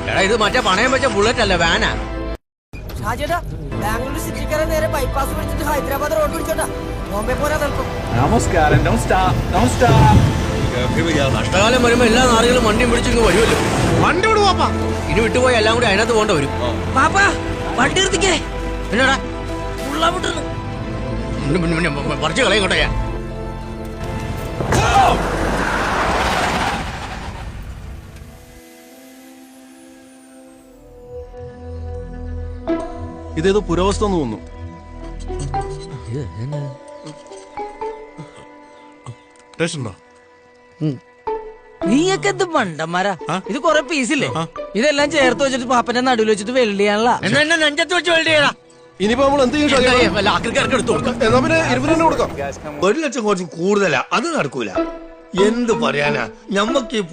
എടാ ഇത് മറ്റേ പണയം വെച്ച ബുള്ളറ്റ് അല്ല വാനാ. ഷാജേട്ടാ ബാംഗ്ലൂർ സിറ്റിക്കാരെ നേരെ ബൈപ്പാസ് പിടിച്ചിട്ട് ഹൈദരാബാദ് റോഡ് പിടിച്ചോട്ടാ ബോംബെ പോരാ നിൽക്കും. നമസ്കാരം. കഷ്ടകാലം വരുമ്പോ എല്ലാ നാളുകളും വണ്ടിയും പിടിച്ചിങ്ങ് വരുമല്ലോ. വണ്ടി വിടു പാപ്പാ. ഇനി വിട്ടുപോയി എല്ലാം കൂടി അതിനകത്ത് പോകേണ്ട വരും. പാപ്പാ വണ്ടി നിർത്തിക്കേ. എന്നാടാ ഉള്ള വിട്ടുന്നു പറിച്ചു കളയും ഞാൻ. ഇതേതോ പുരാവസ്ഥ തോന്നുന്നു. നീയൊക്കെ എന്ത് മണ്ടന്മാരാ. ഇത് കൊറേ പീസില്ലേ, ഇതെല്ലാം ചേർത്ത് വെച്ചിട്ട് പാപ്പന്റെ നടുവിൽ വെച്ചിട്ട് വെള്ളിയാണല്ല. എന്നാ നെഞ്ചത്ത് വെച്ച് വെള്ളിയടാ. ഇനിയിപ്പോ നമ്മൾ എന്ത് ചെയ്യും? ആക്രിക്കാർക്ക് എടുത്തു കൊടുക്കാം. എന്നാ പിന്നെ 20 കൊടുക്കാം. 1 ലക്ഷം കുറച്ച് കൂടുതലാ, അത് നടക്കൂല. എന്ത് പറയാനാ, ഞമ്മക്ക് ഈ